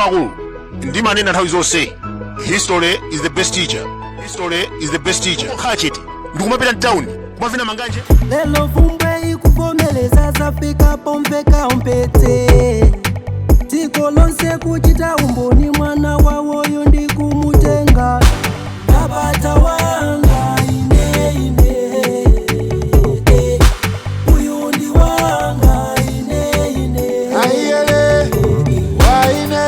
akuluakulu ndimanena nthawi zonse, history is the best teacher. History is the best teacher. Okhala chete ndikumapita mtawuni kumavina manganje. Lelo vumbwe ikuvomeleza zafika pomveka umpete tiko lonse kuchita umboni mwana wawoyo ndikumutenga Nabata wanga ine uyu ndi wanga ine Ayele waine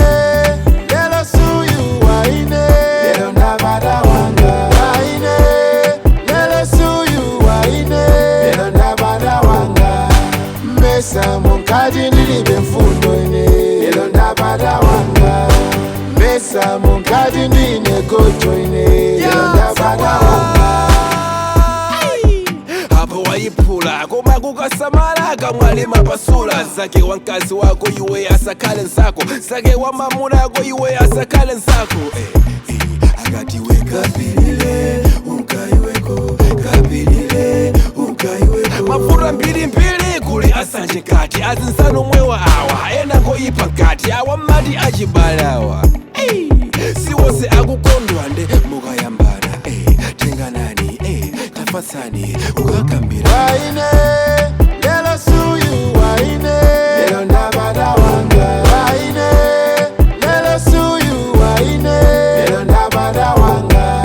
lelo suyu waine lelo Nabata wanga waine lelo suyu waine lelo Nabata wanga Mesa munkati ndilibe mfundo ine lelo Nabata wanga Mesa munkati ndine gojo ine lelo Nabata wanga Hapo waipula koma kukasamala kamwalima pasula Sake wankazi wako iwe asakale nsako Sake wamamuna yako iwe asakale nsako Akatiwe kapilile unkaiweko Kapilile unkaiweko Mafura mbili kuli asanje kati Azinsano mwewa awa ena ngoipa nkati Awa madi ajibalawa Siwose akukondwa nde muka yambana Tenga nani tafasani ukakambira Waine lelo suyu waine lelo Nabata wanga Waine lelo suyu waine lelo Nabata wanga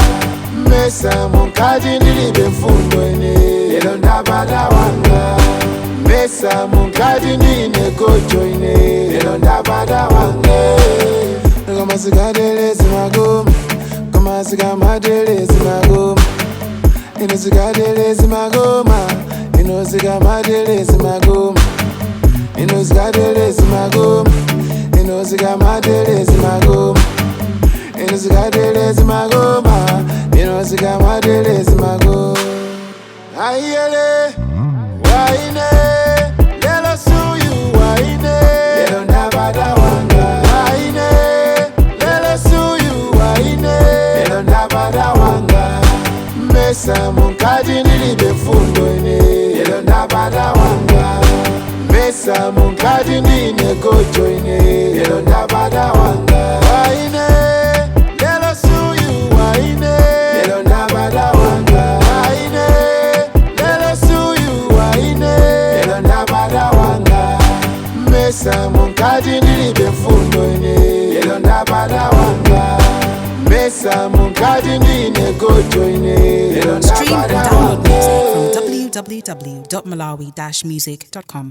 Mesa munkati ndilibe mfundo ine lelo Nabata wanga Mesa munkati ndine gojo ine lelo Nabata wanga Kama sikadele simagoma Kama sikamadele simagoma Ino sikadele simagoma Ino sikamadele simagoma Ino sikadele simagoma Ino sikamadele simagoma Ino sikadele simagoma Ino sikamadele simagoma Ayele waine lelo suyu waine lelo Nabata wanga Waine lelo suyu waine lelo Nabata wanga Mesa munkati ndilibe mfundo ine lelo Nabata wanga Mesa munkati ndine gojo ine lelo Nabata wanga Waine lelo suyu waine lelo Nabata wanga Waine lelo suyu waine lelo Nabata wanga Mesa munkati ndilibe mfundo ine lelo Nabata wanga Mesa munkati ndine gojo ine lelo Stream and Nabata download music wanga from www.malawi-music.com.